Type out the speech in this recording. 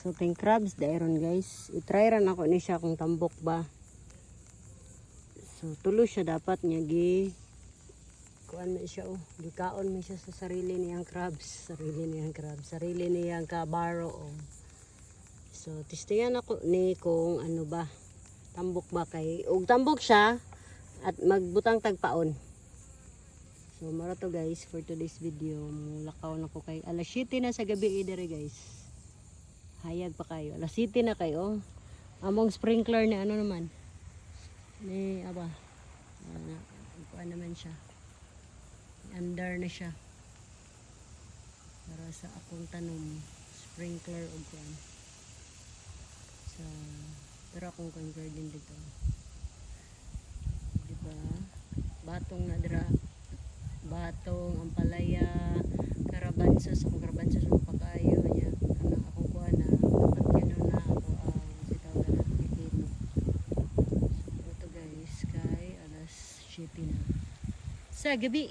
So ting crabs dairon guys. I-try ran ako ni siya kung tambok ba. So tulo siya dapat niya kuan man siya gikaon man siya sa sarili niyang crabs, sarili niyang kabaro So testingan ako ni kung ano ba tambok ba kay ug tambok siya at magbutang tagpaon. So mara to guys for today's video. Mulakaw na ko kay alas 7 na sa gabi dire guys. Hayag pa kayo. Alas 7 na kayo. Among sprinkler ni ano naman. Ni aba. Kuan naman siya. Under na siya. Para sa akong tanom. Sprinkler o kuan. So, pero akong kuan din dito. Diba? Batong na dira. Batong, ampalaya, karabansos. Akong karabansos ang pagkayo niya. Ang akong kuan na. Pagkano na ako ang sitaw na pipino. So, ito guys. Kay alas 7 na. Sa gabi